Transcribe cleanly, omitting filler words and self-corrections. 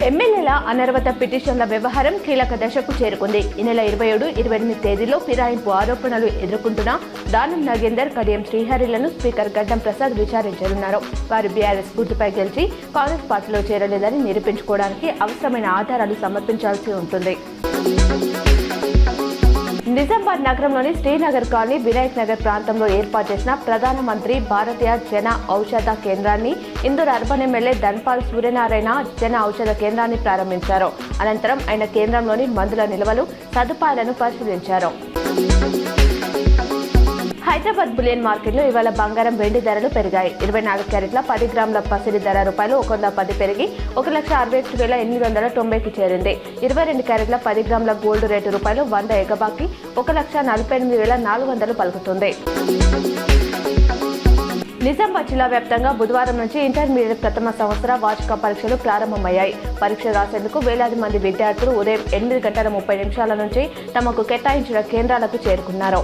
ఎమ్మెల్యేల అనర్హత పిటిషన్ల వ్యవహారం కీలక దశకు చేరుకుంది. ఈ నెల 27, 28 తేదీలో ఫిరాయింపు ఆరోపణలు ఎదుర్కొంటున్న దానం నాగేందర్, కడియం శ్రీహరిలను స్పీకర్ గడ్డం ప్రసాద్ విచారించనున్నారు. వారు బీఆర్ఎస్ గుర్తుపై గెలిచి కాంగ్రెస్ పార్టీలో చేరలేదని నిరూపించుకోవడానికి అవసరమైన ఆధారాలు సమర్పించాల్సి ఉంటుంది. నిజామాబాద్ నగరంలోని శ్రీనగర్ కాలనీ, వినాయక్ నగర్ ప్రాంతంలో ఏర్పాటు చేసిన ప్రధానమంత్రి భారతీయ జన ఔషధ కేంద్రాన్ని ఇందూరు అర్బన్ ఎమ్మెల్యే ధన్పాల్ సూర్యనారాయణ జన ఔషధ కేంద్రాన్ని ప్రారంభించారు. అనంతరం ఆయన కేంద్రంలోని మందుల నిల్వలు, సదుపాయాలను పరిశీలించారు. హైదరాబాద్ బులియన్ మార్కెట్లో ఇవాళ బంగారం, వెండి ధరలు పెరిగాయి. 24 క్యారెట్ల 10 గ్రాముల పసిడి ధర ₹110 పెరిగి 1,61,890కి చేరింది. 22 క్యారెట్ల 10 గ్రాముల గోల్డ్ రేటు ₹100 ఎగబాకి 1,48,400 పలుకుతుంది. నిజామాబాద్ జిల్లా వ్యాప్తంగా బుధవారం నుంచి ఇంటర్మీడియట్ ప్రథమ సంవత్సర వార్షిక పరీక్షలు ప్రారంభమయ్యాయి. పరీక్ష రాసేందుకు వేలాది మంది విద్యార్థులు ఉదయం 8:30 నుంచి తమకు కేటాయించిన కేంద్రాలకు చేరుకున్నారు.